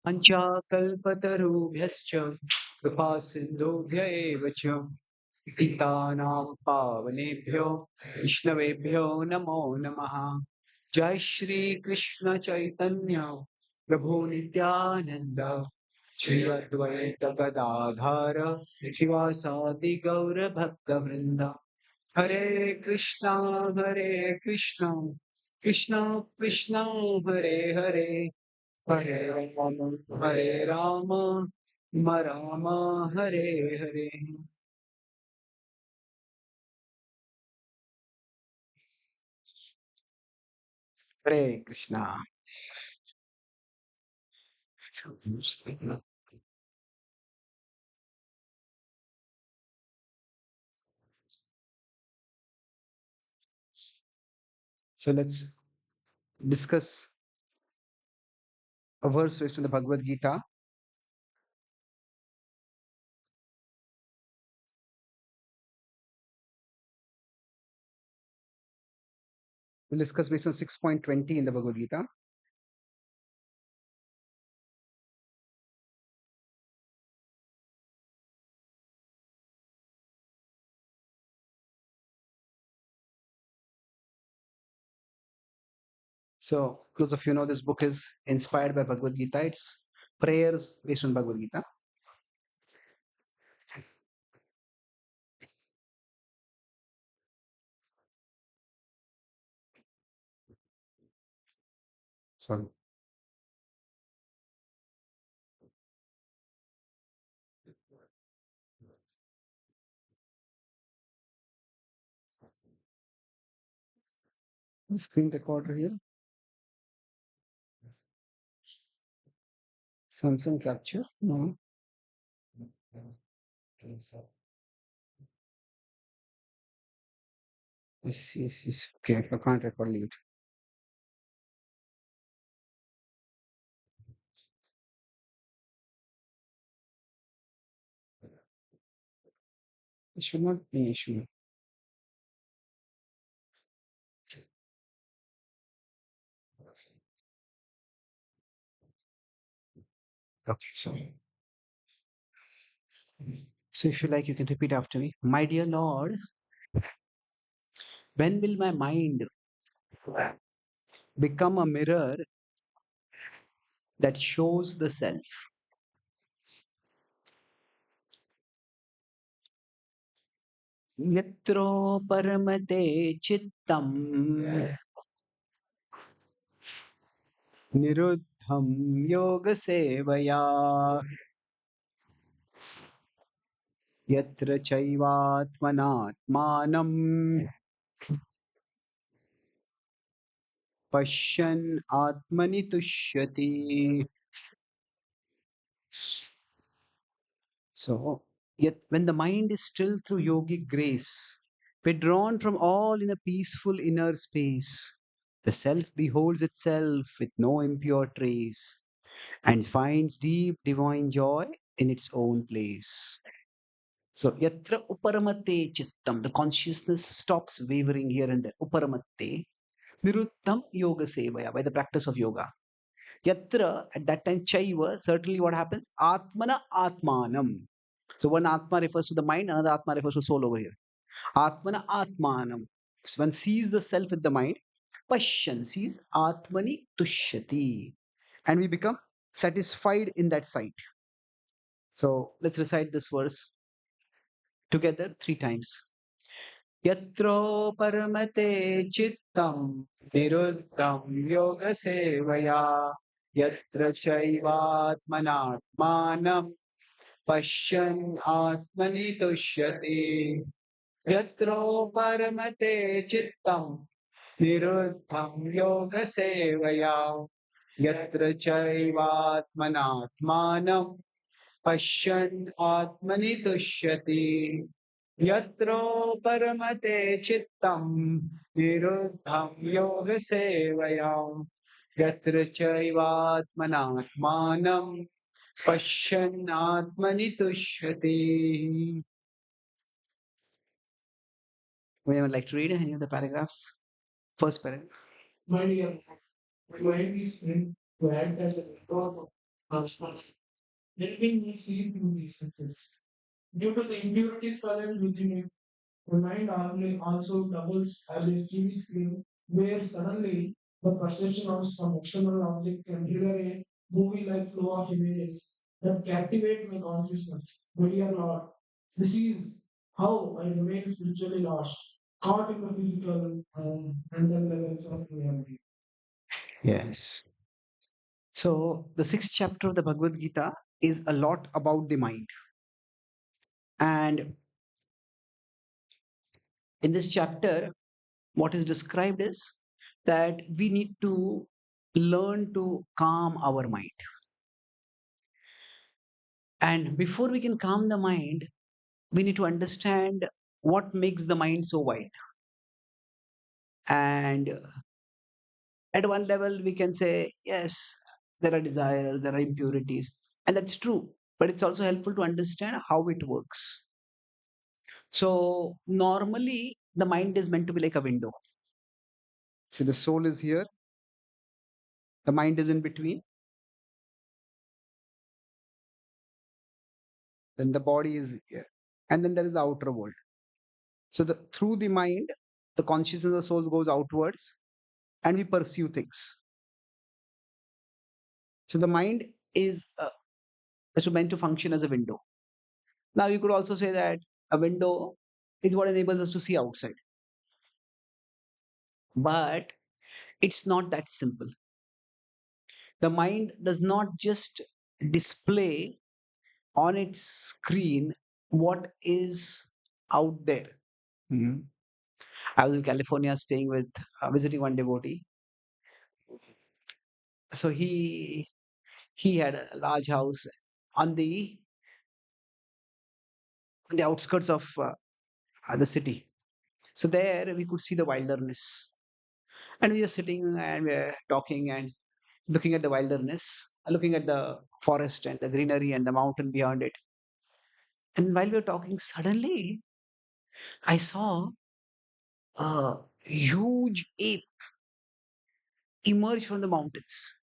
पञ्चाकल्पतरुभ्यश्च कृपा सिन्धुभ्य एव च पतितानां पावनेभ्यो विष्णवेभ्यो नमो नमः। जय श्री कृष्ण चैतन्य प्रभु नित्यानंद श्री अद्वैत गदाधर शिवासादि गौर भक्त वृंद। हरे कृष्णा कृष्णा कृष्णा हरे हरे, हरे राम राम हरे हरे। हरे Krishna. So let's discuss a verse based on the Bhagavad Gita. We'll discuss based on 6.20 in the Bhagavad Gita. So, those of you know, this book is inspired by Bhagavad Gita. It's prayers based on Bhagavad Gita. Sorry. Screen recorder here. Samsung capture. No. Yes, yes, yes. Okay, I can't record it. It should not be an issue. Okay, so if you like, you can repeat after me. My dear Lord, when will my mind become a mirror that shows the self? यत्रो परमते चित्तम निरुद्धं योग सेवया यत्र चैवात्मनात्मानं पश्यन् आत्मनि तुष्यति. So, yet when the mind is still through yogic grace, withdrawn from all in a peaceful inner space, the self beholds itself with no impure trace and finds deep divine joy in its own place. So, yatra uparamate chittam, the consciousness stops wavering here and there. Uparamate, niruddham yoga sevaya, by the practice of yoga. Yatra, at that time, chaiva, certainly what happens? Atmana atmanam. So, one atma refers to the mind, another atma refers to soul over here. Atmana atmanam. So, one sees the self with the mind. Pashyan sees atmani tushyati. And we become satisfied in that sight. So, let's recite this verse together 3 times. Yatro paramate chittam niruddham yoga sevaya yatra chaivatmanatmanam pashyan atmani tushyati. Yatro paramate chittam niruddham yoga sevaya yatra chaivatmanatmanam पश्यन् आत्मनि तुष्यति. यत्रो परमते चित्तं निरुद्धं योगसेवया यत्र चैवात्मनात्मानं पश्यन् आत्मनि तुष्यति. Would anyone like to read any of the paragraphs? First paragraph. My dear, my mind is meant to act as a control. helping me see through these senses. Due to the impurities present within it, the mind also doubles as a TV screen, where suddenly the perception of some external object can trigger a movie-like flow of images that captivate my consciousness. My dear Lord, this is how I remain spiritually lost, caught in the physical and mental levels of reality. Yes. So the sixth chapter of the Bhagavad Gita is a lot about the mind. And in this chapter, what is described is that we need to learn to calm our mind. And before we can calm the mind, we need to understand what makes the mind so wild. And at one level, we can say, yes, there are desires, there are impurities, and that's true. But it's also helpful to understand how it works. So, normally, the mind is meant to be like a window. See, the soul is here, the mind is in between, then the body is here, and then there is the outer world. So, through the mind, the consciousness of the soul goes outwards, and we pursue things. So, the mind is meant to function as a window. Now, you could also say that a window is what enables us to see outside, but it's not that simple. The mind does not just display on its screen what is out there. Mhm. I was in California staying with, visiting one devotee. So he had a large house on the outskirts of the city. So there we could see the wilderness, and we were sitting and we were talking and looking at the wilderness, looking at the forest and the greenery and the mountain beyond it. And while we were talking, suddenly I saw a huge ape emerge from the mountains.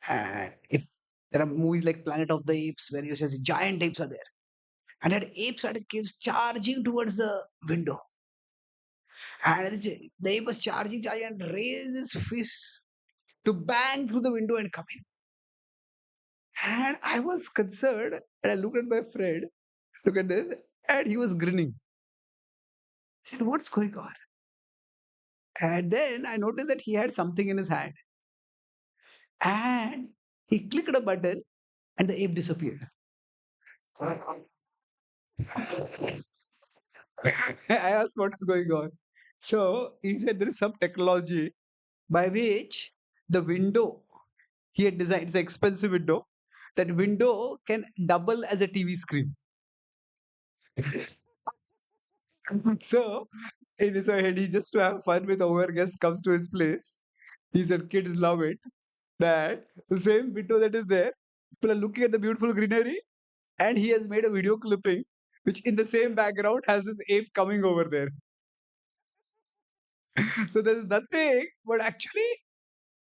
And if there are movies like Planet of the Apes where you see giant apes are there, and that ape started keeps charging towards the window, and the ape was charging, and raised his fists to bang through the window and come in. And I was concerned, and I looked at my friend, look at this, and he was grinning. I said, "What's going on?" And then I noticed that he had something in his hand, and he clicked a button, and the ape disappeared. I asked what is going on. So he said there is some technology by which the window he had designed, it's an expensive window, that window can double as a TV screen. So in his head, he just to have fun with our guest comes to his place. He said kids love it. That the same window that is there, people are looking at the beautiful greenery, and he has made a video clipping which in the same background has this ape coming over there. So there's nothing, but actually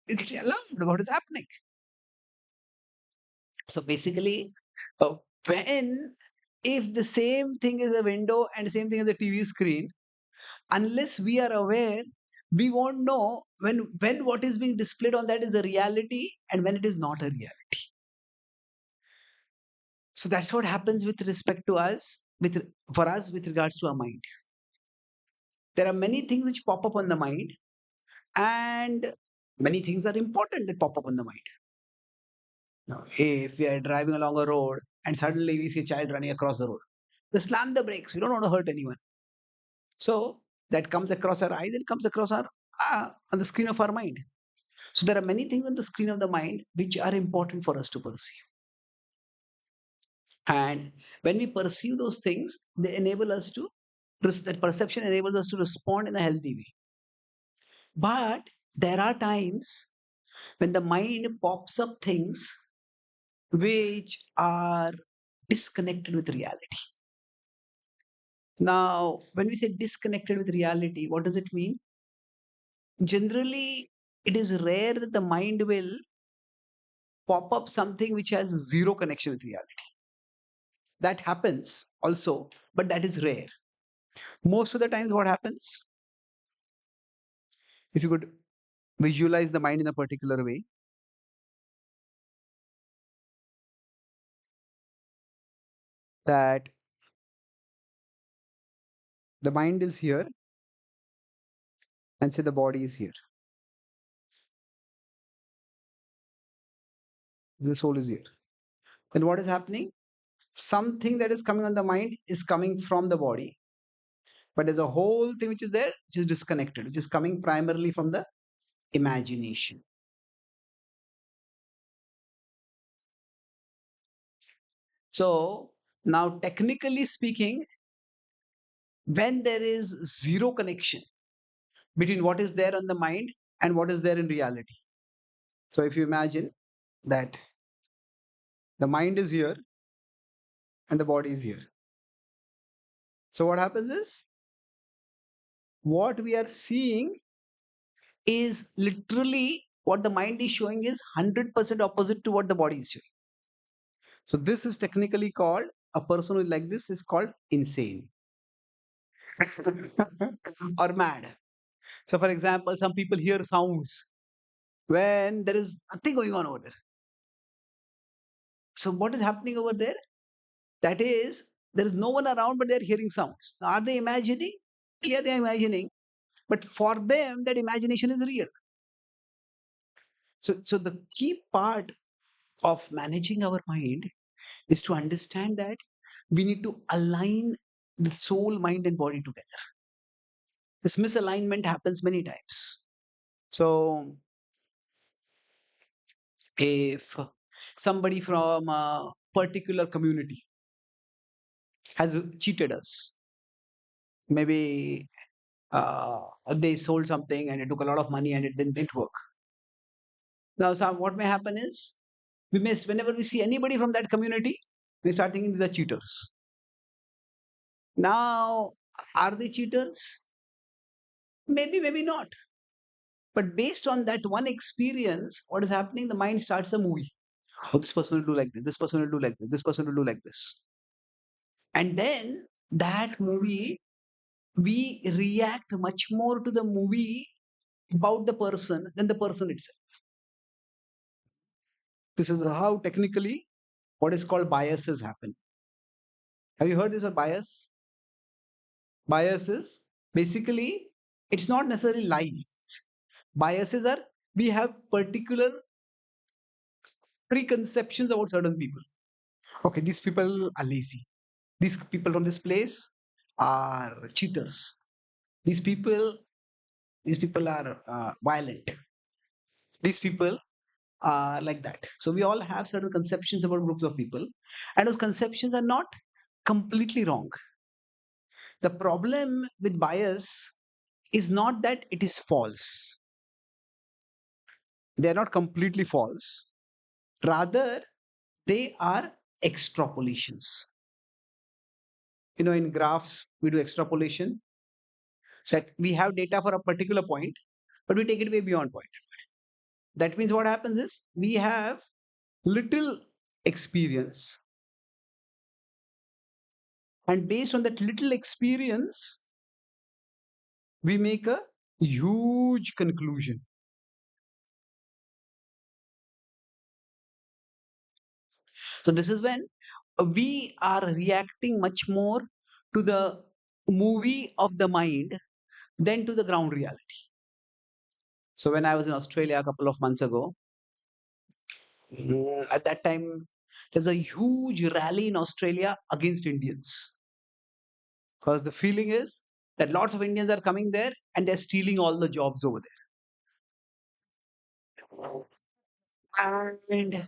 you get alarmed what is happening. So basically, when if the same thing is a window and the same thing is a TV screen, unless we are aware, we won't know when what is being displayed on that is a reality and when it is not a reality. So that's what happens with respect to us, for us with regards to our mind. There are many things which pop up on the mind, and many things are important that pop up on the mind. Now, if we are driving along a road and suddenly we see a child running across the road, we slam the brakes. We don't want to hurt anyone. So that comes across our eyes and comes across our on the screen of our mind. So there are many things on the screen of the mind which are important for us to perceive. And when we perceive those things, they enable us to that perception enables us to respond in a healthy way. But there are times when the mind pops up things which are disconnected with reality. Now, when we say disconnected with reality, what does it mean? Generally, it is rare that the mind will pop up something which has zero connection with reality. That happens also, but that is rare. Most of the times, what happens, if you could visualize the mind in a particular way, that the mind is here and say the body is here, the soul is here. Then what is happening? Something that is coming on the mind is coming from the body, but there's a whole thing which is there, which is disconnected, which is coming primarily from the imagination. So now, technically speaking, when there is zero connection between what is there on the mind and what is there in reality. So if you imagine that the mind is here and the body is here. So what happens is what we are seeing is literally what the mind is showing is 100% opposite to what the body is showing. So this is technically called, a person who is like this is called insane or mad. So for example, some people hear sounds when there is nothing going on over there. So what is happening over there? That is, there is no one around, but they're hearing sounds. Now, are they imagining? Yeah, they're imagining. But for them, that imagination is real. So the key part of managing our mind is to understand that we need to align the soul, mind, and body together. This misalignment happens many times. So if somebody from a particular community has cheated us, maybe they sold something and it took a lot of money and it didn't work. Now, what may happen is we may, whenever we see anybody from that community, we start thinking these are cheaters. Now, are they cheaters? Maybe, maybe not. But based on that one experience, what is happening? The mind starts a movie. Oh, this person will do like this. This person will do like this. This person will do like this. And then that movie, we react much more to the movie about the person than the person itself. This is how technically what is called biases happen. Have you heard this word bias? Bias is basically, it's not necessarily lies. Biases are, we have particular preconceptions about certain people. Okay, these people are lazy. These people from this place are cheaters. These people, these people are violent. These people are like that. So we all have certain conceptions about groups of people, and those conceptions are not completely wrong. The problem with bias is not that it is false. They are not completely false. Rather, they are extrapolations. In graphs, we do extrapolation, that we have data for a particular point, but we take it way beyond point. That means what happens is we have little experience, and based on that little experience, we make a huge conclusion. So this is when we are reacting much more to the movie of the mind than to the ground reality. So when I was in Australia a couple of months ago, at that time, there's a huge rally in Australia against Indians, because the feeling is that lots of Indians are coming there and they're stealing all the jobs over there. And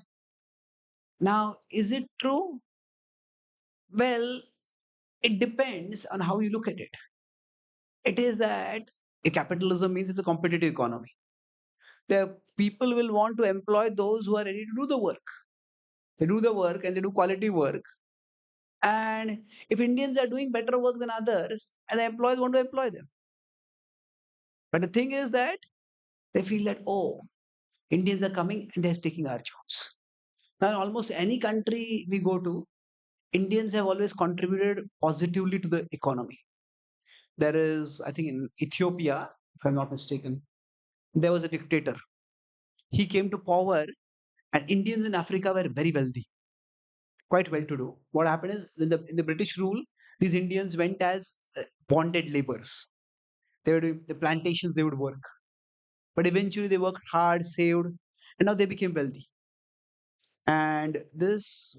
now, is it true? Well, it depends on how you look at it. It is that a capitalism means it's a competitive economy. The people will want to employ those who are ready to do the work. They do the work and they do quality work. And if Indians are doing better work than others, and the employees want to employ them. But the thing is that they feel that, oh, Indians are coming and they're taking our jobs. Now, in almost any country we go to, Indians have always contributed positively to the economy. There is, I think, in Ethiopia, if I'm not mistaken, there was a dictator. He came to power, and Indians in Africa were very wealthy, quite well to do. What happened is, in the British rule, these Indians went as bonded laborers. They were doing the plantations, they would work. But eventually they worked hard, saved, and now they became wealthy. And this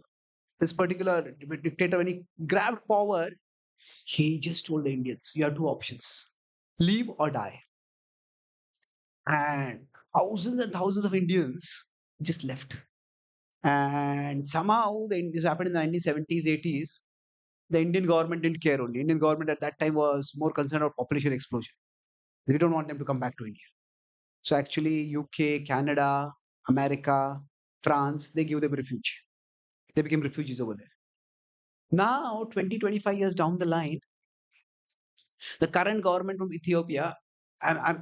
particular dictator, when he grabbed power, he just told the Indians, you have two options: leave or die. And thousands of Indians just left. And somehow this happened in the 1970s, 80s. The Indian government didn't care only. Indian government at that time was more concerned about population explosion. They don't want them to come back to India. So actually, UK, Canada, America, France, they give them refuge. They became refugees over there. Now, 20, 25 years down the line, the current government from Ethiopia,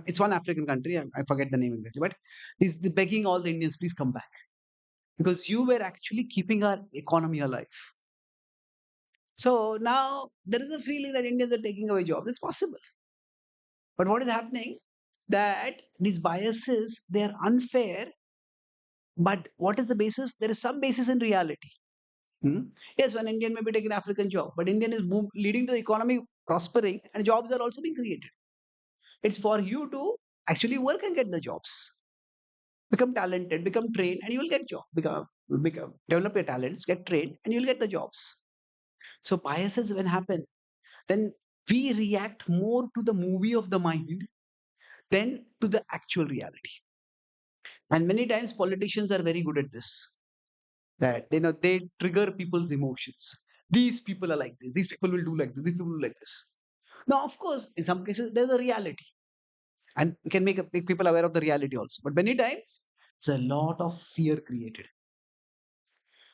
it's one African country, I forget the name exactly, but is begging all the Indians, please come back. Because you were actually keeping our economy alive. So now there is a feeling that Indians are taking away jobs. It's possible. But what is happening? That these biases, they are unfair. But what is the basis? There is some basis in reality. Hmm? Yes, one Indian may be taking an African job, but Indian is leading to the economy prospering and jobs are also being created. It's for you to actually work and get the jobs. Become talented, become trained, and you will get job. Develop your talents, get trained, and you'll get the jobs. So biases when happen, then we react more to the movie of the mind than to the actual reality. And many times politicians are very good at this. That they trigger people's emotions. These people are like this. These people will do like this. These people will do like this. Now, of course, in some cases, there's a reality, and we can make people aware of the reality also. But many times, it's a lot of fear created.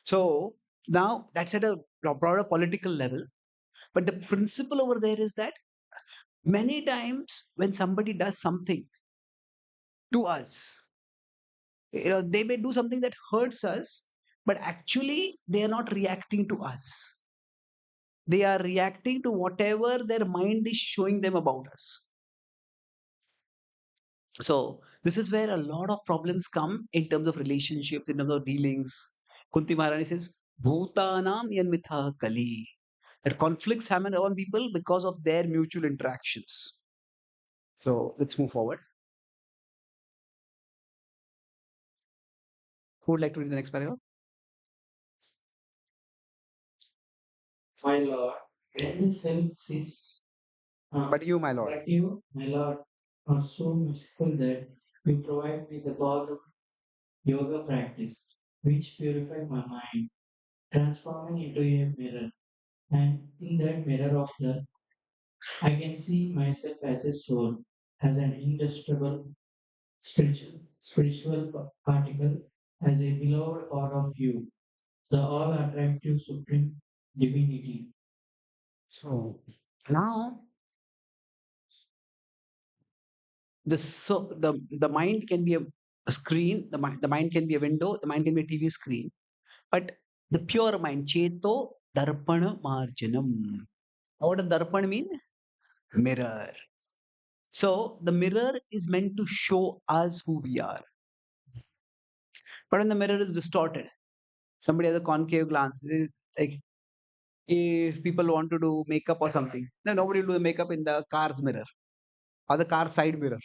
So now that's at a broader political level. But the principle over there is that many times when somebody does something to us, they may do something that hurts us, but actually they are not reacting to us. They are reacting to whatever their mind is showing them about us. So this is where a lot of problems come in terms of relationships, in terms of dealings. Kunti Maharani says, Bhutanam yanmitha kali. That conflicts happen among people because of their mutual interactions. So let's move forward. Who would like to read the next paragraph? My Lord, when the self is But you, my lord. but you, my Lord, are so merciful that you provide me the path of yoga practice, which purify my mind, transforming into a mirror. And in that mirror of love, I can see myself as a soul, as an indestructible spiritual particle, as a beloved part of you, the all attractive supreme divinity. So now the mind can be a screen, the mind can be a window, the mind can be a TV screen. But the pure mind, Cheto Darpana Marjanam. What does Darpan mean? Mirror. So the mirror is meant to show us who we are. But when the mirror is distorted, somebody has a concave glance. It's like if people want to do makeup or something, then nobody will do the makeup in the car's mirror or the car side mirror,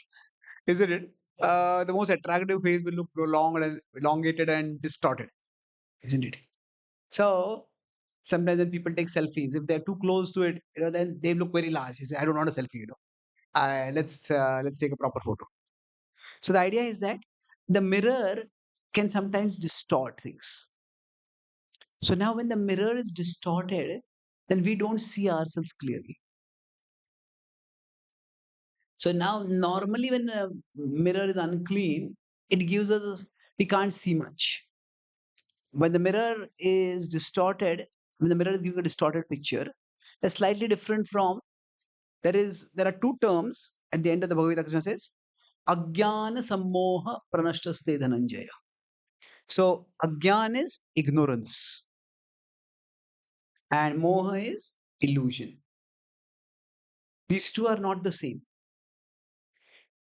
isn't it? The most attractive face will look long and elongated and distorted, isn't it? So sometimes when people take selfies, if they're too close to it, then they look very large. You say, I don't want a selfie. Let's take a proper photo. So the idea is that the mirror can sometimes distort things. So now when the mirror is distorted, then we don't see ourselves clearly. So now normally when a mirror is unclean, it gives us we can't see much. When the mirror is distorted, when the mirror is giving a distorted picture, that's slightly different from there are two terms at the end of the Bhagavad Gita. Krishna says, Ajnana sammoha pranashtaste dhananjaya. So agyan is ignorance and moha is illusion. These two are not the same.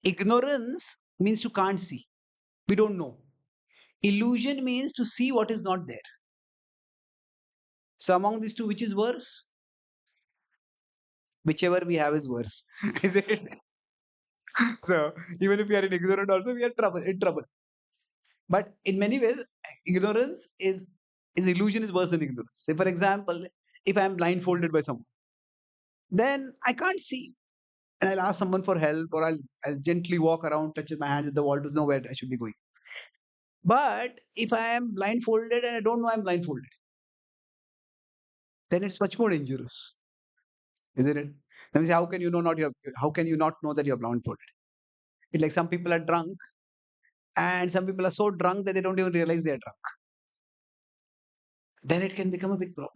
Ignorance means to can't see. We don't know. Illusion means to see what is not there. So among these two, which is worse? Whichever we have is worse. Isn't it? So even if we are in ignorant also, we are in trouble. But in many ways, ignorance is illusion is worse than ignorance. Say for example, if I am blindfolded by someone, then I can't see. And I'll ask someone for help, or I'll gently walk around, touch my hands at the wall to know where I should be going. But if I am blindfolded and I don't know I'm blindfolded, then it's much more dangerous, isn't it? Let me say, how can you not know that you're blindfolded? It's like some people are drunk, and some people are so drunk that they don't even realize they're drunk. Then it can become a big problem.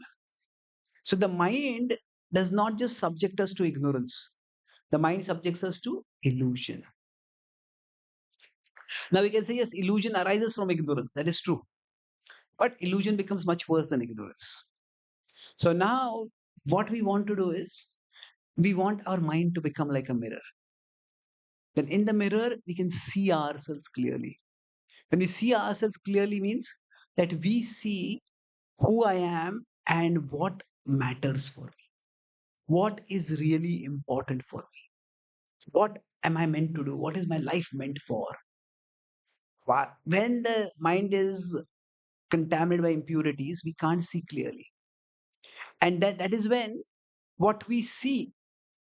So the mind does not just subject us to ignorance. The mind subjects us to illusion. Now we can say yes, illusion arises from ignorance. That is true. But illusion becomes much worse than ignorance. So now what we want to do is we want our mind to become like a mirror. Then in the mirror, we can see ourselves clearly. When we see ourselves clearly means that we see who I am and what matters for me. What is really important for me? What am I meant to do? What is my life meant for? When the mind is contaminated by impurities, we can't see clearly. And that is when what we see.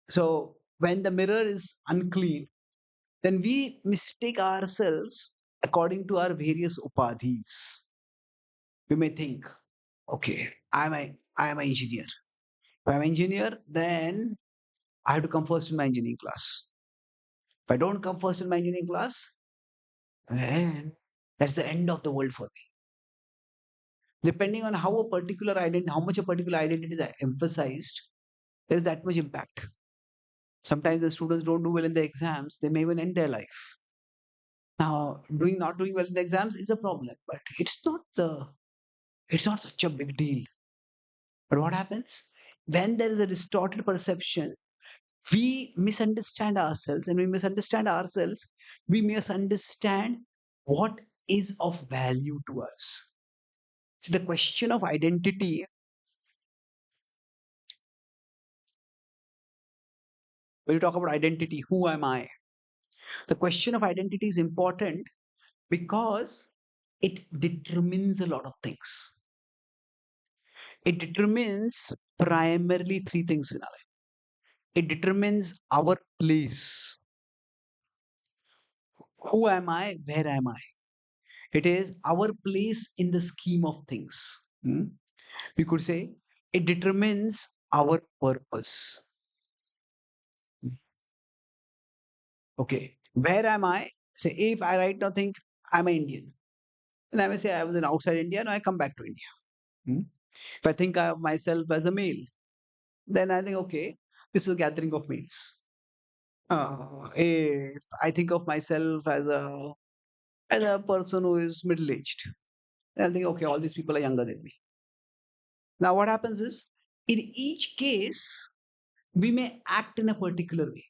So when the mirror is unclean, then we mistake ourselves according to our various upadhis. We may think, okay, I am an engineer. If I'm an engineer, then I have to come first in my engineering class. If I don't come first in my engineering class, then that's the end of the world for me. Depending on how much a particular identity is emphasized, there is that much impact. Sometimes the students don't do well in the exams, they may even end their life. Now, not doing well in the exams is a problem, but it's not such a big deal. But what happens when there is a distorted perception? We misunderstand ourselves, and we misunderstand ourselves. We misunderstand what is of value to us. See, the question of identity. When you talk about identity, who am I? The question of identity is important because it determines a lot of things. It determines primarily three things in our life. It determines our place. Who am I? Where am I? It is our place in the scheme of things. We could say it determines our purpose. Okay, where am I? Say, if I right now think I'm an Indian, then I may say I was an outside India, now I come back to India. Hmm? If I think of myself as a male, then I think, okay, this is a gathering of males. If I think of myself as a person who is middle aged, then I think, okay, all these people are younger than me. Now, what happens is, in each case, we may act in a particular way.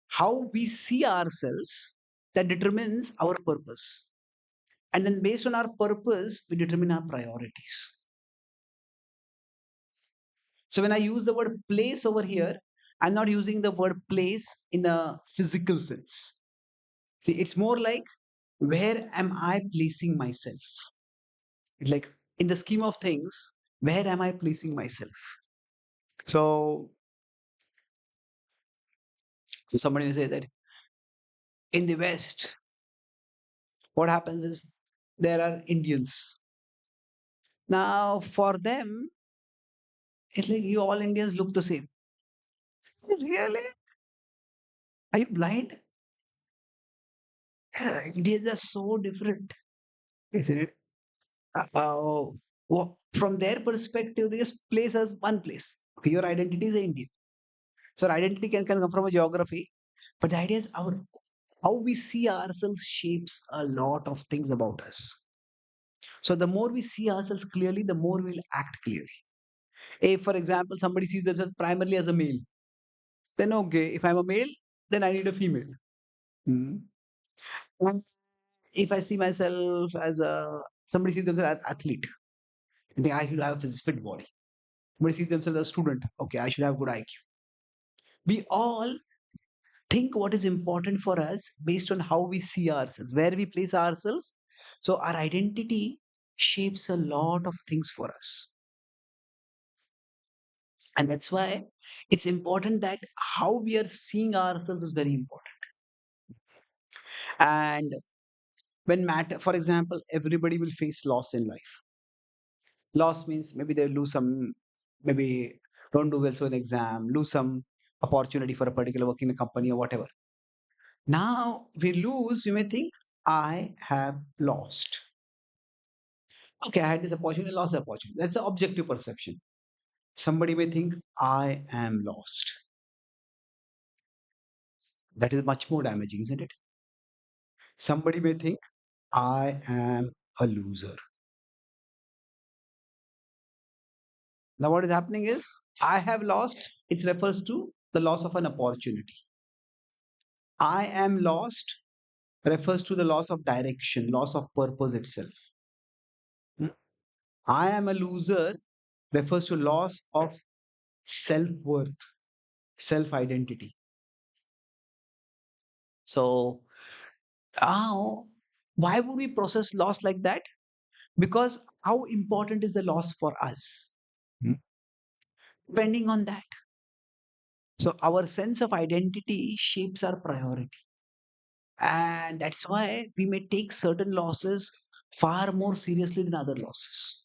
How we see ourselves that determines our purpose. And then, based on our purpose, we determine our priorities. So, when I use the word place over here, I'm not using the word place in a physical sense. See, it's more like where am I placing myself? Like in the scheme of things, where am I placing myself? So, somebody will say that in the West, what happens is there are Indians. Now, for them, it's like you all Indians look the same. Really? Are you blind? Yeah, Indians are so different, isn't it? From their perspective, they just place us one place. Okay, your identity is Indian. So, our identity can come from a geography, but the idea is our how we see ourselves shapes a lot of things about us. So the more we see ourselves clearly, the more we'll act clearly. If, for example, somebody sees themselves primarily as a male, then okay, if I'm a male, then I need a female. Hmm. And if I see myself as a somebody sees themselves as athlete, I think I should have a fit body. Somebody sees themselves as a student, okay, I should have good IQ. We all think what is important for us based on how we see ourselves, where we place ourselves. So our identity shapes a lot of things for us. And that's why it's important that how we are seeing ourselves is very important. And when matter, for example, everybody will face loss in life. Loss means maybe they lose some, maybe don't do well so in exam, lose some opportunity for a particular work in a company or whatever. Now we lose, you may think, I have lost. Okay, I had this opportunity, lost the opportunity. That's an objective perception. Somebody may think, I am lost. That is much more damaging, isn't it? Somebody may think, I am a loser. Now, what is happening is, I have lost, it refers to the loss of an opportunity. I am lost refers to the loss of direction, loss of purpose itself. Hmm. I am a loser refers to loss of self worth, self identity. So, now, why would we process loss like that? Because how important is the loss for us? Hmm. Depending on that. So, our sense of identity shapes our priority. And that's why we may take certain losses far more seriously than other losses.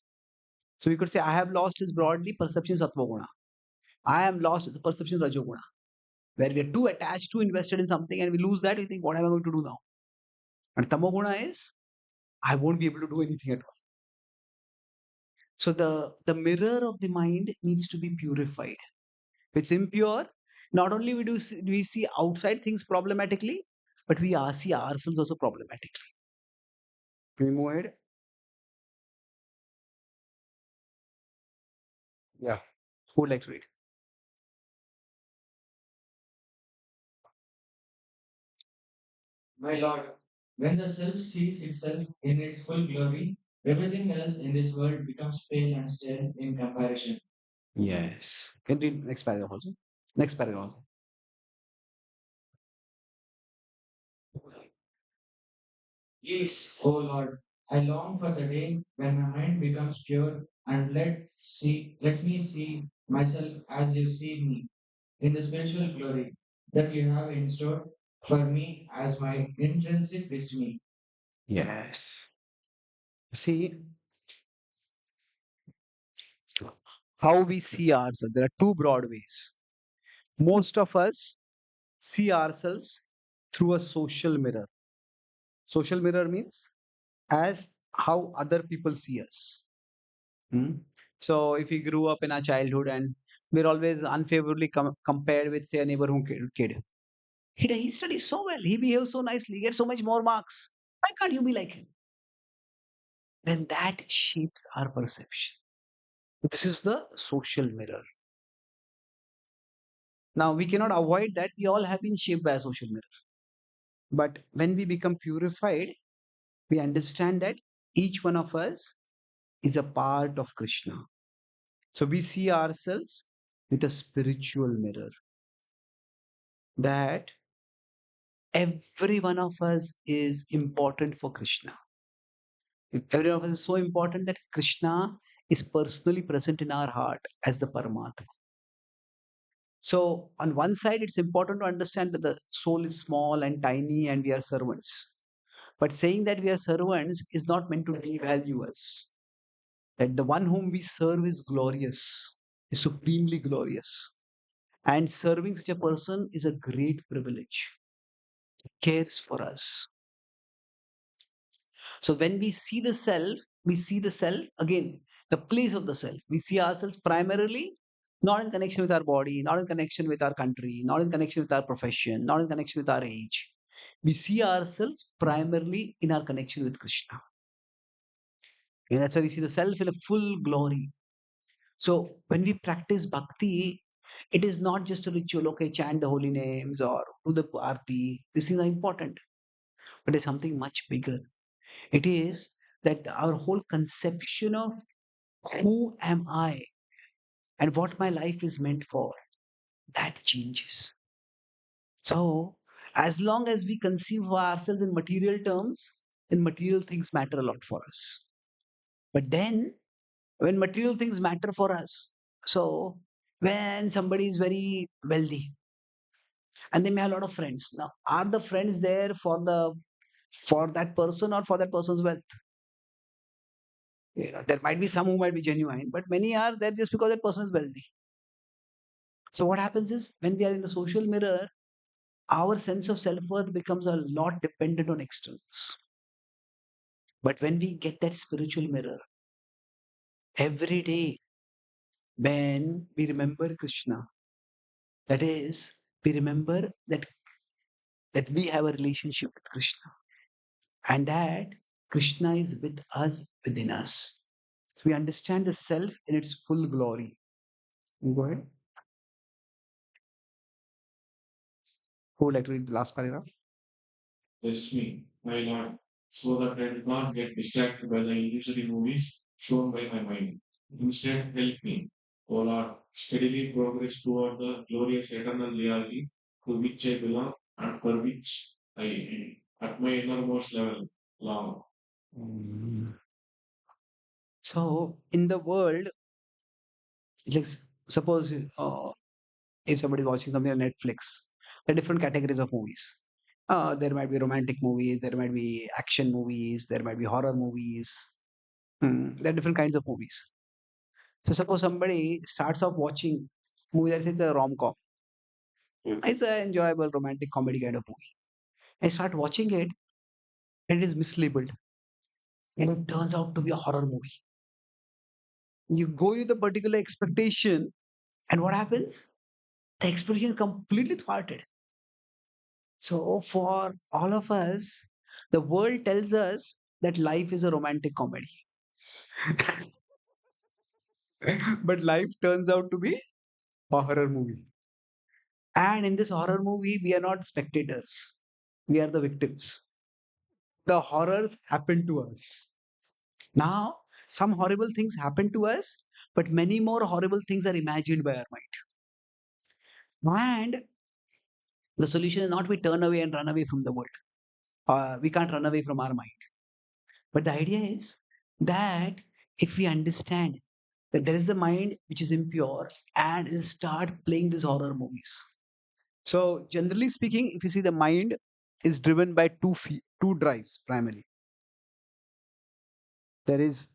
So, we could say, I have lost is broadly perception Sattva Guna. I am lost is the perception Rajoguna, where we are too attached, too invested in something, and we lose that. We think, what am I going to do now? And Tamoguna is, I won't be able to do anything at all. So the mirror of the mind needs to be purified. If it's impure, not only do we see outside things problematically, but we are see ourselves also problematically. Can we move ahead? Yeah. Who would like to read? My Lord, when the self sees itself in its full glory, everything else in this world becomes pale and stale in comparison. Yes. Can you read next paragraph also? Next paragraph also. Yes, O Lord, I long for the day when my mind becomes pure and let me see myself as you see me in the spiritual glory that you have in store for me as my intrinsic destiny. Yes. See how we see ourselves. There are two broad ways. Most of us see ourselves through a social mirror. Social mirror means as how other people see us. Hmm? So if we grew up in our childhood and we're always unfavorably compared with, say, a neighborhood kid. He studies so well, he behaves so nicely, he gets so much more marks. Why can't you be like him? Then that shapes our perception. This is the social mirror. Now we cannot avoid that. We all have been shaped by a social mirror. But when we become purified, we understand that each one of us is a part of Krishna. So we see ourselves with a spiritual mirror that every one of us is important for Krishna. Every one of us is so important that Krishna is personally present in our heart as the Paramatma. So, on one side, it's important to understand that the soul is small and tiny and we are servants. But saying that we are servants is not meant to devalue us. That the one whom we serve is glorious, is supremely glorious. And serving such a person is a great privilege. He cares for us. So when we see the self again, the place of the self. We see ourselves primarily not in connection with our body, not in connection with our country, not in connection with our profession, not in connection with our age. We see ourselves primarily in our connection with Krishna. And that's why we see the self in a full glory. So when we practice bhakti, it is not just a ritual, okay, chant the holy names or do the aarti. These things are important, but it's something much bigger. It is that our whole conception of who am I and what my life is meant for, that changes. So as long as we conceive of ourselves in material terms, then material things matter a lot for us. But then when material things matter for us, so when somebody is very wealthy and they may have a lot of friends, now are the friends there for that person or for that person's wealth? There might be some who might be genuine, but many are there just because that person is wealthy. So what happens is when we are in the social mirror, our sense of self-worth becomes a lot dependent on externals. But when we get that spiritual mirror every day, when we remember Krishna, that is, we remember that we have a relationship with Krishna and that Krishna is with us within us. So we understand the self in its full glory. Go ahead. Who would like to read the last paragraph? Bless me, my Lord, so that I do not get distracted by the illusory movies shown by my mind. Instead, help me, O Lord, steadily progress toward the glorious eternal reality to which I belong and for which I aim. At my innermost level, long. Mm. So in the world, like suppose if somebody is watching something on Netflix, there are different categories of movies. There might be romantic movies, there might be action movies, there might be horror movies. There are different kinds of movies. So suppose somebody starts off watching movie that says a rom com. It's an enjoyable romantic comedy kind of movie. I start watching it and it is mislabeled and it turns out to be a horror movie. You go with a particular expectation and what happens? The expectation is completely thwarted. So for all of us, the world tells us that life is a romantic comedy. But life turns out to be a horror movie. And in this horror movie, we are not spectators. We are the victims. The horrors happen to us. Now, some horrible things happen to us, but many more horrible things are imagined by our mind. And the solution is not we turn away and run away from the world. We can't run away from our mind. But the idea is that if we understand that there is the mind which is impure and will start playing these horror movies. So, generally speaking, if you see the mind is driven by two drives primarily. There is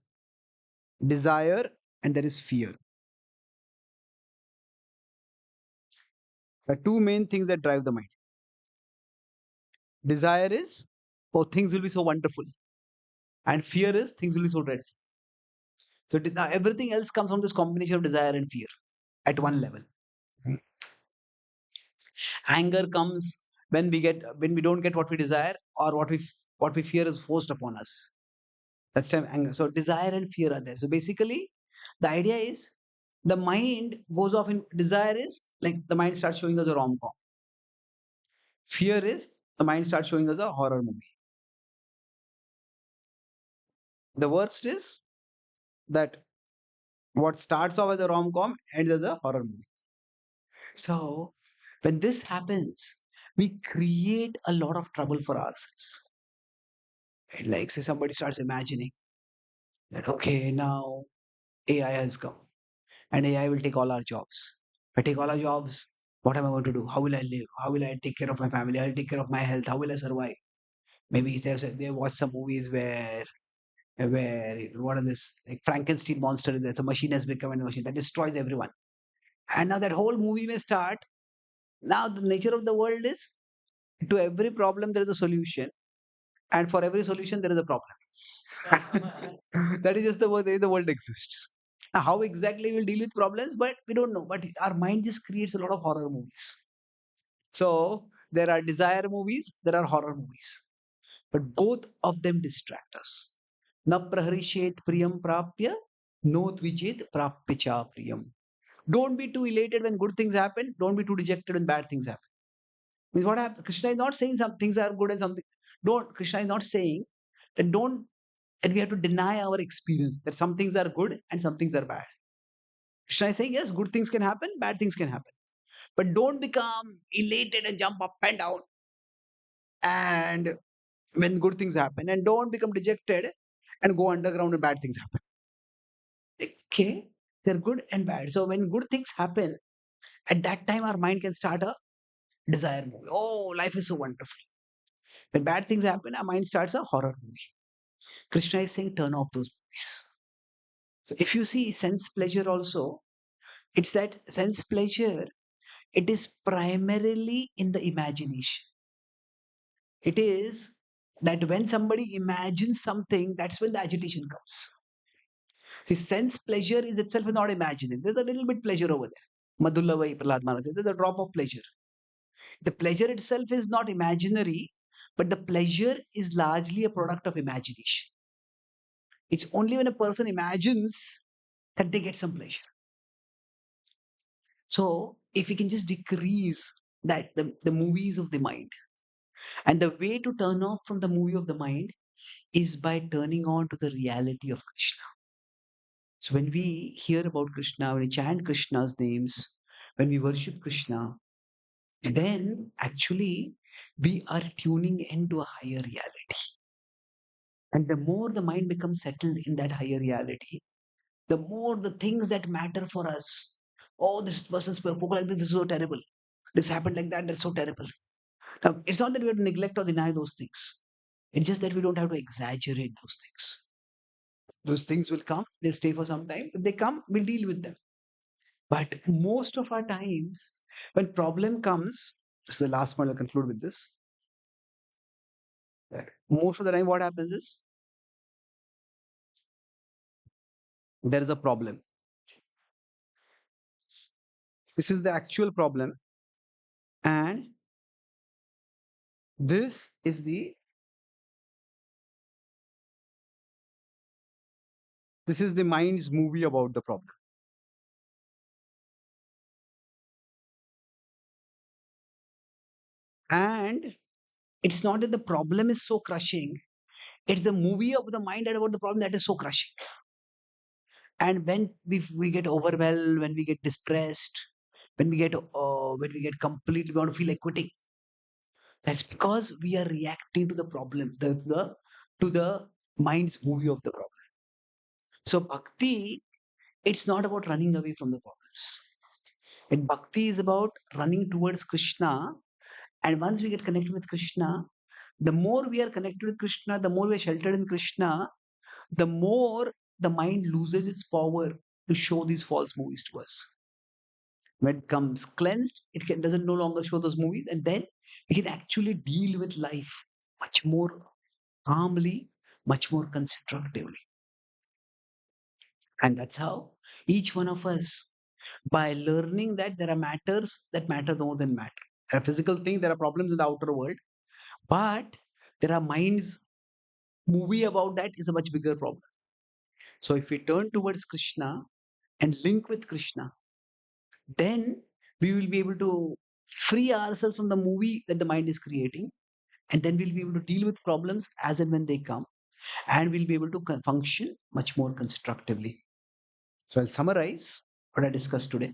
desire and there is fear. The two main things that drive the mind. Desire is, oh, things will be so wonderful. And fear is, things will be so dreadful. So, everything else comes from this combination of desire and fear at one level. Mm. Anger comes when we don't get what we desire or what we fear is forced upon us. That's time anger. So desire and fear are there. So basically, the idea is the mind goes off in desire is like the mind starts showing us a rom com. Fear is the mind starts showing us a horror movie. The worst is that what starts off as a rom com ends as a horror movie. So when this happens, we create a lot of trouble for ourselves. Right? Like say somebody starts imagining that okay now AI has come and AI will take all our jobs. If I take all our jobs, what am I going to do? How will I live? How will I take care of my family? I'll take care of my health. How will I survive? Maybe they watch some movies where what are this like Frankenstein monster? There's a machine has become a machine that destroys everyone. And now that whole movie may start. Now the nature of the world is to every problem there is a solution, and for every solution there is a problem. That is just the way the world exists. Now, how exactly we'll deal with problems, but we don't know. But our mind just creates a lot of horror movies. So there are desire movies, there are horror movies, but both of them distract us. Na praharishet priyam prapya, no dvijit prapya cha priyam. Don't be too elated when good things happen. Don't be too dejected when bad things happen. Means what happens? Krishna is not saying some things are good and something don't. Krishna is not saying that don't that we have to deny our experience that some things are good and some things are bad. Krishna is saying yes, good things can happen, bad things can happen, but don't become elated and jump up and down and when good things happen, and don't become dejected and go underground when bad things happen. Okay, they're good and bad. So when good things happen, at that time our mind can start a desire movie. Oh, life is so wonderful. When bad things happen, our mind starts a horror movie. Krishna is saying turn off those movies. So if you see sense pleasure also, it's that sense pleasure, it is primarily in the imagination. It is that when somebody imagines something, that's when the agitation comes. See, sense pleasure is itself not imaginary. There's a little bit pleasure over there. Madhulavai Prahlad Maharaj says there's a drop of pleasure. The pleasure itself is not imaginary, but the pleasure is largely a product of imagination. It's only when a person imagines that they get some pleasure. So if we can just decrease that the movies of the mind, and the way to turn off from the movie of the mind is by turning on to the reality of Krishna. So when we hear about Krishna, when we chant Krishna's names, when we worship Krishna, then actually we are tuning into a higher reality. And the more the mind becomes settled in that higher reality, the more the things that matter for us. Oh, this person spoke like this is so terrible. This happened like that, that's so terrible. Now, it's not that we have to neglect or deny those things. It's just that we don't have to exaggerate those things. Those things will come, they'll stay for some time. If they come, we'll deal with them. But most of our times, when problem comes, this is the last one I'll conclude with this. Most of the time, what happens is there is a problem. This is the actual problem, and this is the mind's movie about the problem. And it's not that the problem is so crushing, it's the movie of the mind about the problem that is so crushing. And when we get overwhelmed, when we get depressed, when we get completely, we want to feel like quitting, that's because we are reacting to the problem, to the mind's movie of the problem. So bhakti, it's not about running away from the problems. And bhakti is about running towards Krishna. And once we get connected with Krishna, the more we are connected with Krishna, the more we are sheltered in Krishna, the more the mind loses its power to show these false movies to us. When it comes cleansed, doesn't no longer show those movies, and then we can actually deal with life much more calmly, much more constructively. And that's how each one of us, by learning that there are matters that matter more than matter. There are physical things, there are problems in the outer world, but there are minds movie about that is a much bigger problem. So if we turn towards Krishna and link with Krishna, then we will be able to free ourselves from the movie that the mind is creating, and then we'll be able to deal with problems as and when they come, and we'll be able to function much more constructively. So I'll summarize what I discussed today.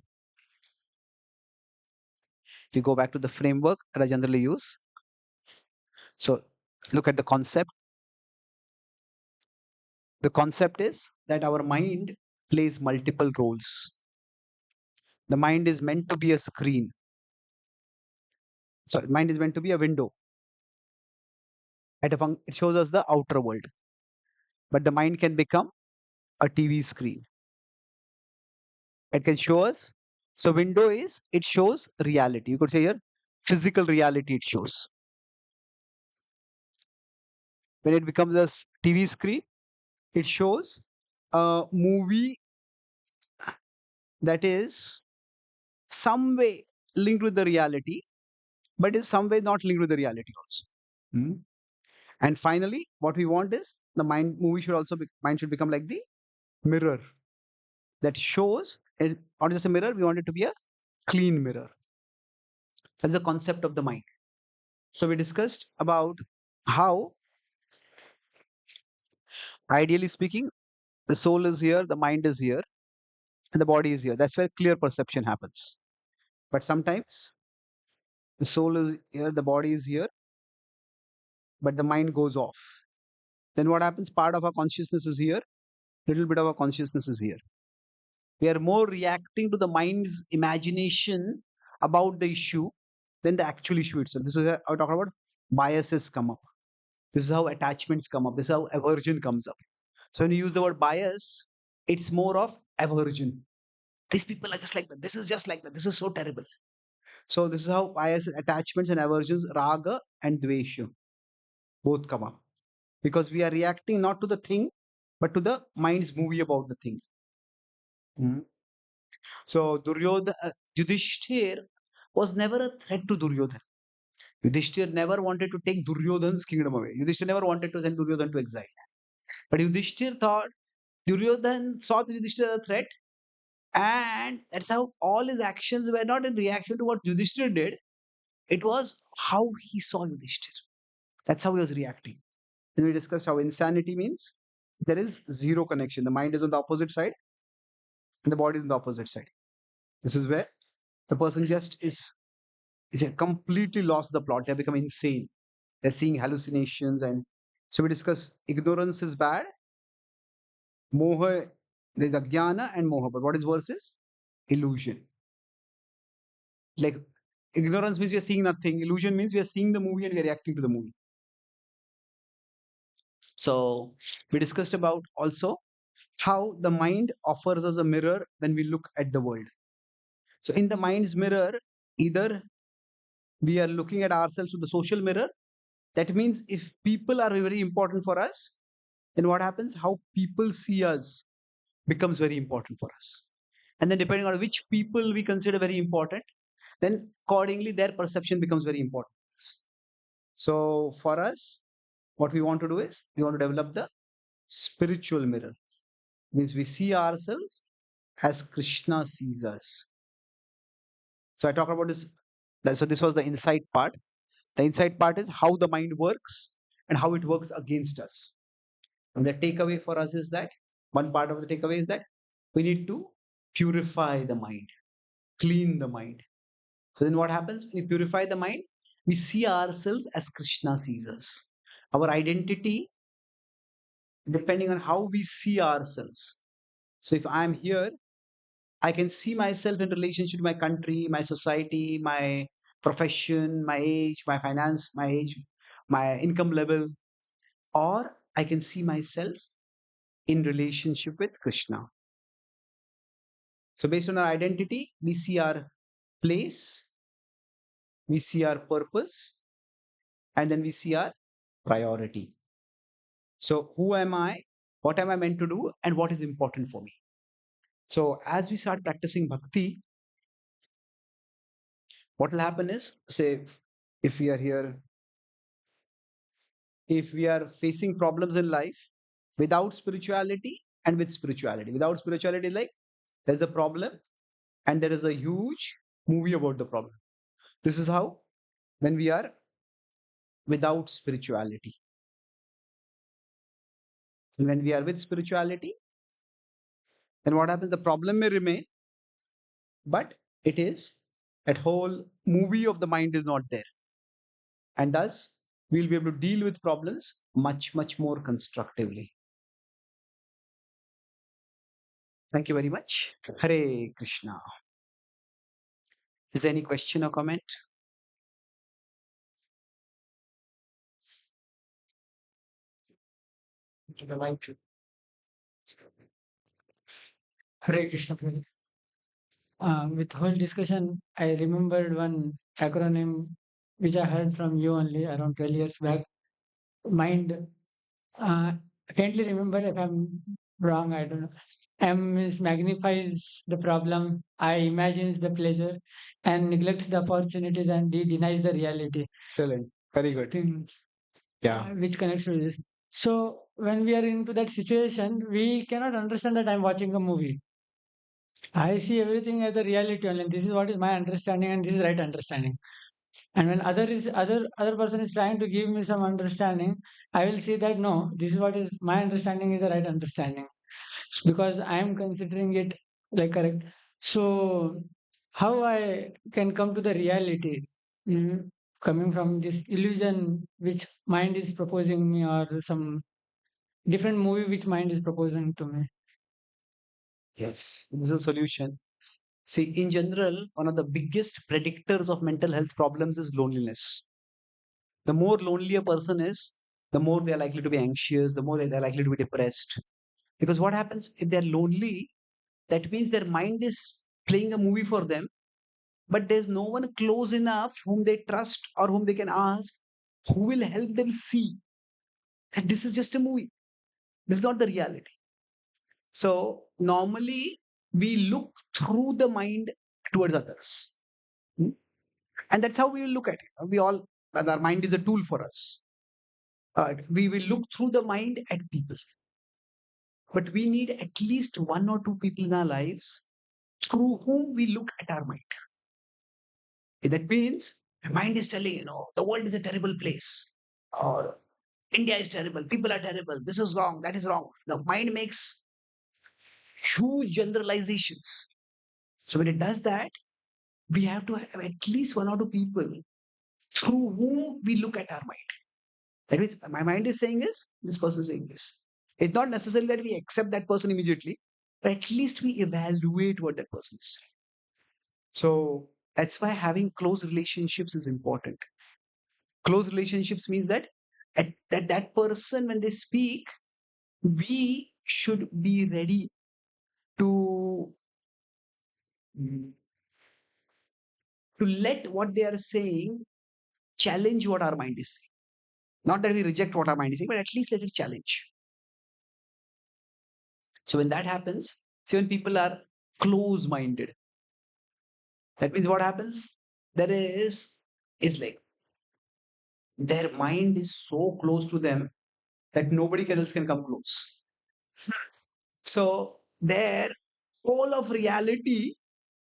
If you go back to the framework that I generally use, so look at the concept. The concept is that our mind plays multiple roles. The mind is meant to be a screen. So mind is meant to be a window. It shows us the outer world, but the mind can become a TV screen. It can show us. So window is, it shows reality. You could say here physical reality it shows. When it becomes a TV screen, it shows a movie that is some way linked with the reality, but is some way not linked with the reality also. Hmm? And finally, what we want is the mind should become like the mirror that shows it, not just a mirror, we want it to be a clean mirror. That's the concept of the mind. So we discussed about how, ideally speaking, the soul is here, the mind is here, and the body is here. That's where clear perception happens. But sometimes the soul is here, the body is here, but the mind goes off. Then what happens? Part of our consciousness is here, little bit of our consciousness is here. We are more reacting to the mind's imagination about the issue than the actual issue itself. This is how I talk about biases come up. This is how attachments come up. This is how aversion comes up. So when you use the word bias, it's more of aversion. These people are just like that. This is just like that. This is so terrible. So this is how bias, attachments, and aversions, raga and dvesha, both come up because we are reacting not to the thing, but to the mind's movie about the thing. Mhm. So Yudhishthir was never a threat to Duryodhan. Yudhishthir never wanted to take Duryodhan's kingdom away. Yudhishthir never wanted to send Duryodhan to exile. But Yudhishthir thought Duryodhan saw Yudhishthir as a threat, and that's how all his actions were not in reaction to what Yudhishthir did. It was how he saw Yudhishthir. That's how he was reacting. Then we discussed how insanity means there is zero connection. The mind is on the opposite side, and the body is on the opposite side. This is where the person just is completely lost the plot. They become insane. They're seeing hallucinations, and so we discuss ignorance is bad. Moha, there's ajnana and moha. But what is worse is illusion. Like ignorance means we are seeing nothing. Illusion means we are seeing the movie and we are reacting to the movie. So we discussed about also how the mind offers us a mirror when we look at the world. So in the mind's mirror, either we are looking at ourselves with the social mirror. That means if people are very important for us, then what happens? How people see us becomes very important for us. And then depending on which people we consider very important, then accordingly their perception becomes very important for us. So for us, what we want to do is we want to develop the spiritual mirror. Means we see ourselves as Krishna sees us. So I talk about this. So this was the insight part. The insight part is how the mind works and how it works against us. And the takeaway for us is that one part of the takeaway is that we need to purify the mind, clean the mind. So then what happens when we purify the mind? We see ourselves as Krishna sees us. Our identity, depending on how we see ourselves. So if I'm here, I can see myself in relationship to my country, my society, my profession, my age, my finance, my age, my income level, or I can see myself in relationship with Krishna. So based on our identity, we see our place, we see our purpose, and then we see our priority. So who am I? What am I meant to do? And what is important for me? So as we start practicing bhakti, what will happen is, say, if we are here, if we are facing problems in life without spirituality and with spirituality. Without spirituality, like there's a problem and there is a huge movie about the problem. This is how when we are without spirituality. And when we are with spirituality, then what happens? The problem may remain, but it is that whole movie of the mind is not there. And thus, we'll be able to deal with problems much, much more constructively. Thank you very much. Hare Krishna. Is there any question or comment? Hare Krishna. Prabhu. With whole discussion, I remembered one acronym which I heard from you only around 12 years back. Mind. I can't remember if I'm wrong. I don't know. M is magnifies the problem. I imagines the pleasure, and neglects the opportunities, and D denies the reality. Excellent. Very good. Something. Yeah. which connects to this. So when we are into that situation, we cannot understand that I'm watching a movie. I see everything as a reality only. This is what is my understanding, and this is right understanding. And when other person is trying to give me some understanding, I will see that no, this is what is my understanding is the right understanding because I am considering it like correct. So how I can come to the reality, mm, coming from this illusion which mind is proposing me, or some different movie which mind is proposing to me. Yes. This is a solution. See, in general, one of the biggest predictors of mental health problems is loneliness. The more lonely a person is, the more they are likely to be anxious, the more they are likely to be depressed. Because what happens if they're lonely, that means their mind is playing a movie for them, but there's no one close enough whom they trust or whom they can ask who will help them see that this is just a movie. This is not the reality. So normally we look through the mind towards others. Hmm? And that's how we will look at it. We all, and our mind is a tool for us. We will look through the mind at people, but we need at least one or two people in our lives through whom we look at our mind. That means my mind is telling, the world is a terrible place. India is terrible. People are terrible. This is wrong. That is wrong. The mind makes huge generalizations. So when it does that, we have to have at least one or two people through whom we look at our mind. That means my mind is saying this, this person is saying this. It's not necessary that we accept that person immediately, but at least we evaluate what that person is saying. So that's why having close relationships is important. Close relationships means that that person, when they speak, we should be ready to to let what they are saying challenge what our mind is saying. Not that we reject what our mind is saying, but at least let it challenge. So when that happens, see, when people are close minded, that means what happens? There is like their mind is so close to them that nobody else can come close. So their whole of reality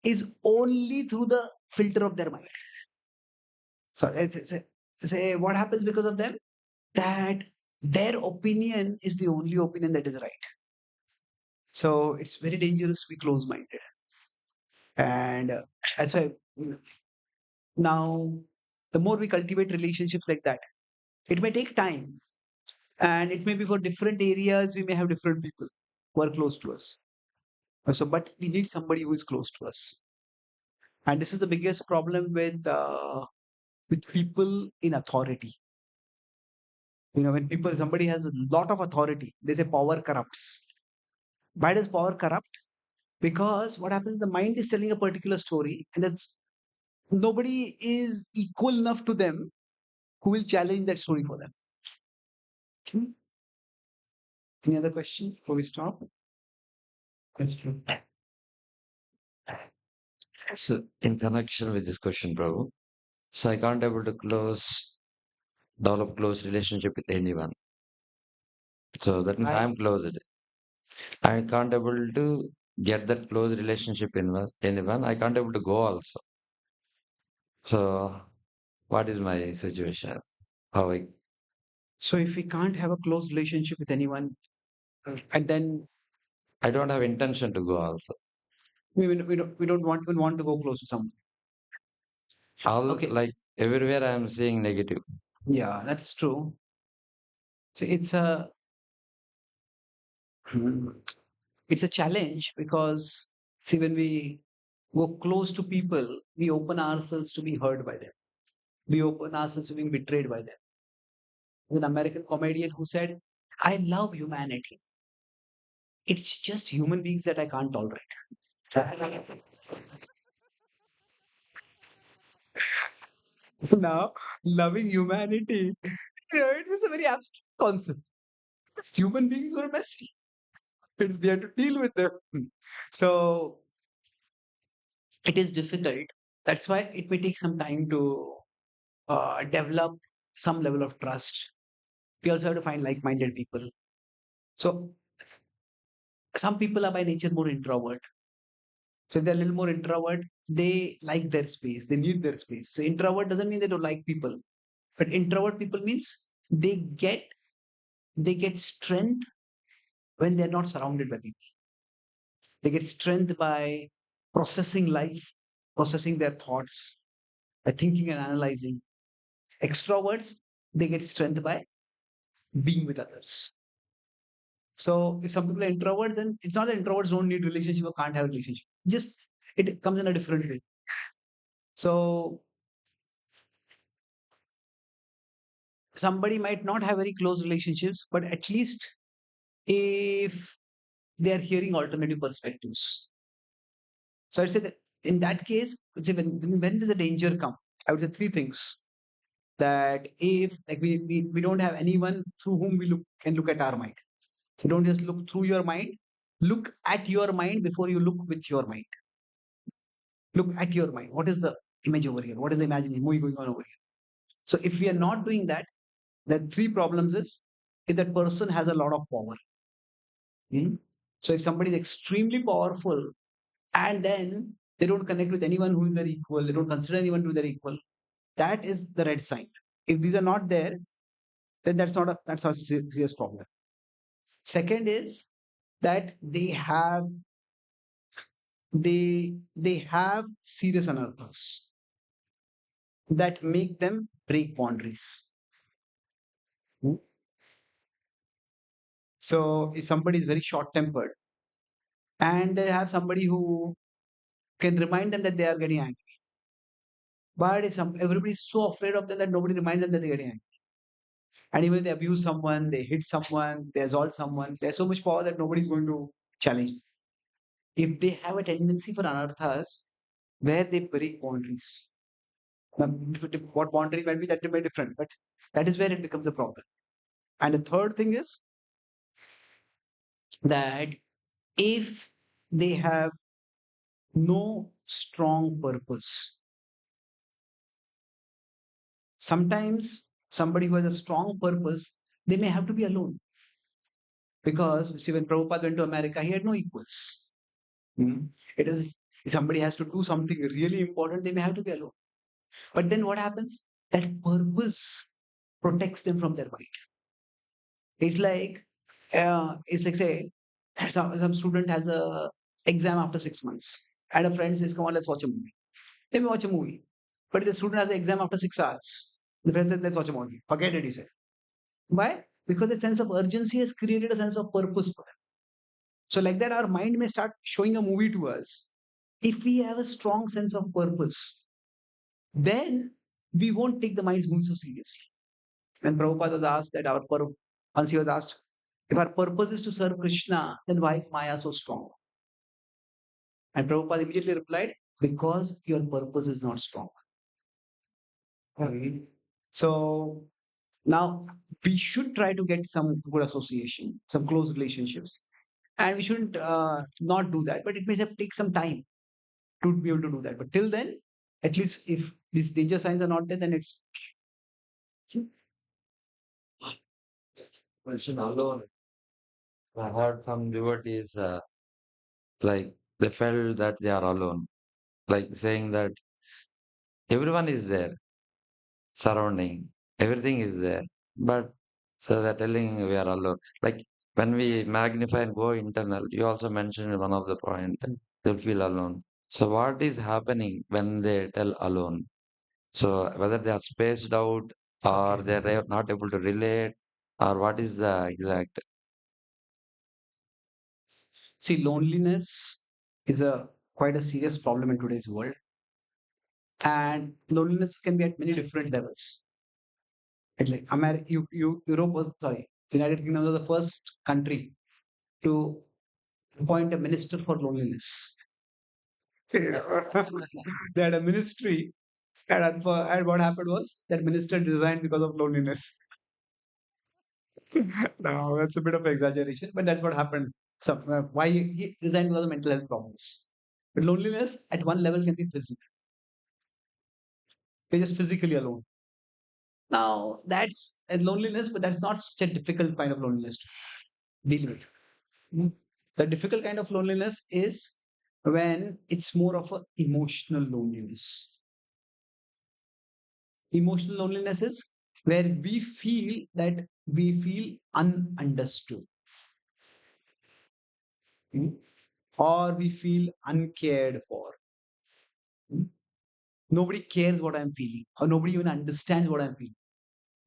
is only through the filter of their mind. So say what happens because of them? That their opinion is the only opinion that is right. So it's very dangerous to be close minded. And that's why now, the more we cultivate relationships like that, it may take time, and it may be for different areas. We may have different people who are close to us. So, but we need somebody who is close to us, and this is the biggest problem with people in authority. When somebody has a lot of authority, they say power corrupts. Why does power corrupt? Because what happens? The mind is telling a particular story, and that's, nobody is equal enough to them who will challenge that story for them. Okay. Any other questions before we stop? That's true. So, in connection with this question, Prabhu, so I can't able to develop close relationship with anyone. So that means I I am closed. I can't able to get that close relationship in anyone. I can't able to go also. So what is my situation? How I So if we can't have a close relationship with anyone, and then I don't have intention to go also. we don't want to go close to someone. All Okay, like everywhere I am seeing negative. yeah, that's true. So it's a challenge because, see, when we go close to people, we open ourselves to be hurt by them. We open ourselves to being betrayed by them. There's an American comedian who said, "I love humanity. It's just human beings that I can't tolerate." Now, loving humanity, it is a very abstract concept. Human beings were messy. We have to deal with them. So it is difficult. That's why it may take some time to develop some level of trust. We also have to find like-minded people. So some people are by nature more introvert. So if they're a little more introvert, they like their space. They need their space. So introvert doesn't mean they don't like people, but introvert people means they get strength when they're not surrounded by people. They get strength by processing life, processing their thoughts, by thinking and analyzing. Extroverts, they get strength by being with others. So if some people are introvert, then it's not that introverts don't need relationship or can't have a relationship. Just it comes in a different way. So somebody might not have very close relationships, but at least if they are hearing alternative perspectives. So I'd say that in that case, say when does a danger come? I would say three things. That if like we don't have anyone through whom we look at our mind. So don't just look through your mind, look at your mind before you look with your mind. Look at your mind. What is the image over here? What is the imagination movie going on over here? So if we are not doing that, then three problems is if that person has a lot of power. Hmm? So if somebody is extremely powerful and then they don't connect with anyone who is their equal, they don't consider anyone to be their equal, that is the red sign. If these are not there, then that's not a serious problem. Second is that they have serious anarthas that make them break boundaries. Hmm? So if somebody is very short tempered and they have somebody who can remind them that they are getting angry, but if everybody is so afraid of them that nobody reminds them that they're getting angry, and even if they abuse someone, they hit someone, they assault someone, there's so much power that nobody's going to challenge them. If they have a tendency for anarthas where they break boundaries, now, what boundary might be that may be different, but that is where it becomes a problem. And the third thing is that if they have no strong purpose, sometimes somebody who has a strong purpose, they may have to be alone. Because see, when Prabhupada went to America, he had no equals. Hmm. It is if somebody has to do something really important, they may have to be alone. But then what happens? That purpose protects them from their mind. It's like say some student has a exam after 6 months, and a friend says, "Come on, let's watch a movie." They may watch a movie, but if the student has the exam after 6 hours, the friend says, "Let's watch a movie." Forget it, he said. Why? Because the sense of urgency has created a sense of purpose for them. So, like that, our mind may start showing a movie to us. If we have a strong sense of purpose, then we won't take the mind's moving so seriously. When Prabhupada was asked that once he was asked, if our purpose is to serve Krishna, then why is Maya so strong? And Prabhupada immediately replied, because your purpose is not strong. Mhm. So now we should try to get some good association, some close relationships. And we shouldn't not do that, but it may have take some time to be able to do that. But till then, at least if these danger signs are not there, then it's Person alone. I heard from devotees like they felt that they are alone, like saying that everyone is there, surrounding, everything is there, but so they're telling we are alone. Like when we magnify and go internal, you also mentioned one of the point, they'll feel alone. So what is happening when they tell alone? So whether they are spaced out or okay. they're not able to relate or what is the exact? See, loneliness is a quite a serious problem in today's world, and loneliness can be at many different levels. It's like Europe was sorry, United Kingdom was the first country to appoint a minister for loneliness. They had a ministry, and what happened was that minister resigned because of loneliness. No, that's a bit of exaggeration, but that's what happened. So why he resigned because of mental health problems. But loneliness at one level can be physical. You're just physically alone. Now that's a loneliness, but that's not such a difficult kind of loneliness to deal with. Mm. The difficult kind of loneliness is when it's more of a emotional loneliness. Emotional loneliness is where we feel ununderstood, mm, or we feel uncared for. Mm. Nobody cares what I'm feeling, or nobody even understands what I'm feeling.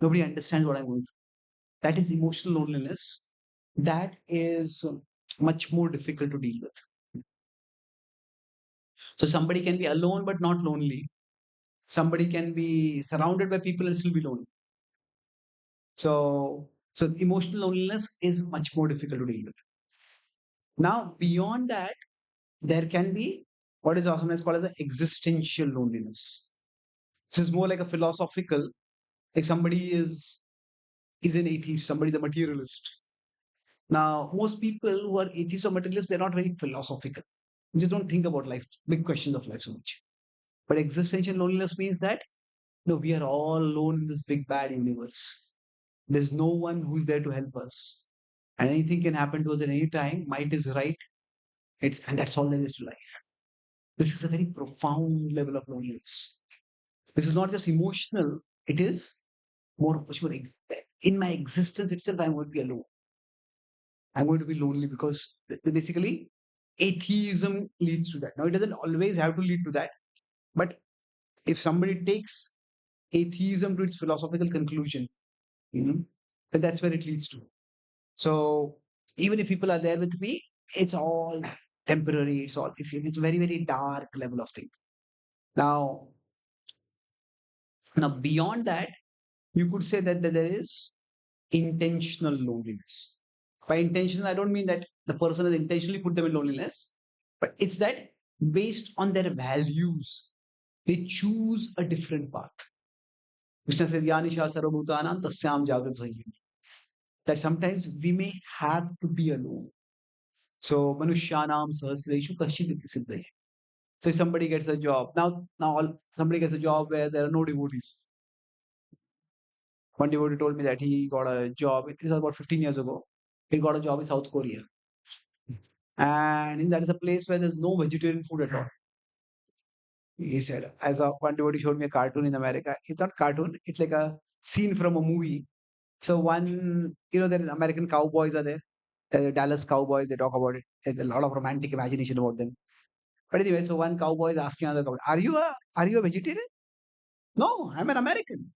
Nobody understands what I'm going through. That is emotional loneliness. That is much more difficult to deal with. So somebody can be alone but not lonely. Somebody can be surrounded by people and still be lonely. So emotional loneliness is much more difficult to deal with. Now, beyond that, there can be what is often called as the existential loneliness. This is more like a philosophical, like somebody is an atheist, somebody is a materialist. Now, most people who are atheists or materialists, they're not very philosophical. They just don't think about life, big questions of life so much. But existential loneliness means that no, we are all alone in this big bad universe. There's no one who's there to help us. And anything can happen to us at any time. Might is right. And that's all there is to life. This is a very profound level of loneliness. This is not just emotional, it is much more in my existence itself, I'm going to be alone. I'm going to be lonely because basically atheism leads to that. Now, it doesn't always have to lead to that, but if somebody takes atheism to its philosophical conclusion, you know, then that's where it leads to. So even if people are there with me, it's all temporary. It's a very very dark level of things. Now, now beyond that, you could say that there is intentional loneliness. By intentional, I don't mean that the person has intentionally put them in loneliness, but it's that based on their values, they choose a different path. Krishna says, Yanisha Sarvabhutanam Tasyam Jagat Sahyam. That sometimes we may have to be alone. So Manushyanam Sahasreshu Kashiditi Siddhaya. So if somebody gets a job, somebody gets a job where there are no devotees. One devotee told me that he got a job, it was about 15 years ago. He got a job in South Korea. And that is a place where there's no vegetarian food at all. He said, as a one devotee showed me a cartoon in America. It's not cartoon, it's like a scene from a movie. So there is American cowboys are there. The Dallas Cowboys, they talk about it. There's a lot of romantic imagination about them. But anyway, so one cowboy is asking another cowboy, are you a vegetarian? No, I'm an American.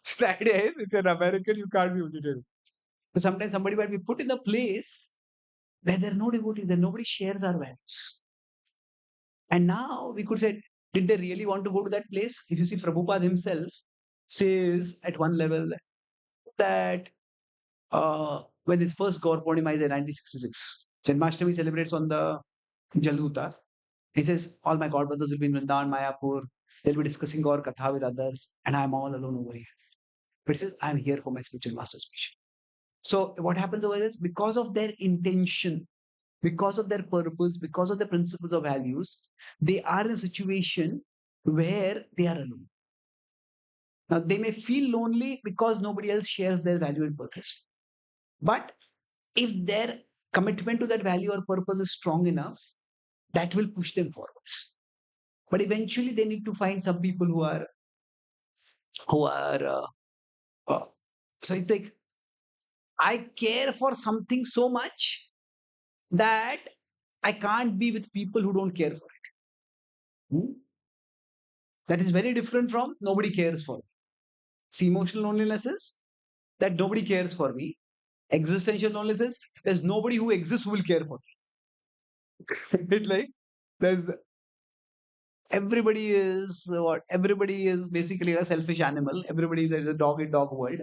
So the idea is if you're an American, you can't be vegetarian. So sometimes somebody might be put in a place where there are no devotees, there nobody shares our values. And now we could say, did they really want to go to that place? If you see Prabhupada himself says at one level that when his first Gaur Purnima is in 1966, Janmashtami celebrates on the Jalduta. He says, all my God brothers will be in Vrindavan, Mayapur. They'll be discussing Gaur Katha with others, and I'm all alone over here. But he says, I'm here for my spiritual master's mission. So what happens over there is because of their intention, because of their purpose, because of the principles of values, they are in a situation where they are alone. Now, they may feel lonely because nobody else shares their value and purpose. But if their commitment to that value or purpose is strong enough, that will push them forwards. But eventually, they need to find some people who are. Uh, so it's like I care for something so much that I can't be with people who don't care for it. Hmm? That is very different from nobody cares for me. See, emotional loneliness is that nobody cares for me. Existential loneliness is there's nobody who exists who will care for me. It's like there's everybody is what everybody is basically a selfish animal. Everybody is a dog in dog world,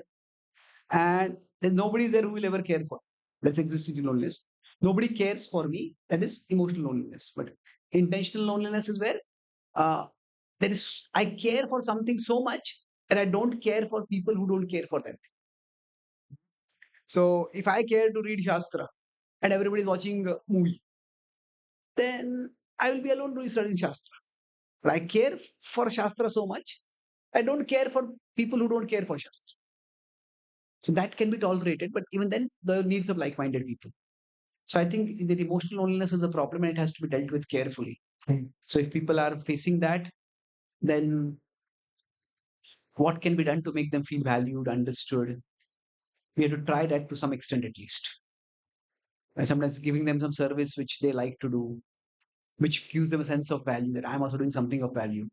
and there's nobody there who will ever care for me. That's existential loneliness. Nobody cares for me. That is emotional loneliness. But intentional loneliness is where uh, I care for something so much that I don't care for people who don't care for that. So if I care to read Shastra and everybody is watching a movie, then I will be alone doing studying Shastra. But I care for Shastra so much. I don't care for people who don't care for Shastra. So that can be tolerated, but even then, the needs of like-minded people. So I think that emotional loneliness is a problem and it has to be dealt with carefully. So if people are facing that, then what can be done to make them feel valued, understood? We have to try that to some extent at least. And sometimes giving them some service which they like to do, which gives them a sense of value that I'm also doing something of value.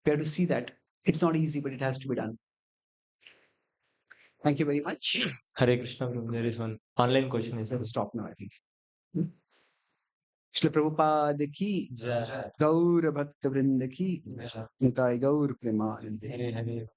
We have to see that. It's not easy, but it has to be done. Thank you very much. Hare Krishna, Prabhu. There is one online question. Let's stop now, I think. Shri Prabhupada ki, Jai. Gaur Bhakta Vrinda ki, Jai. Nitai Gaur Premanande. Hare Hare.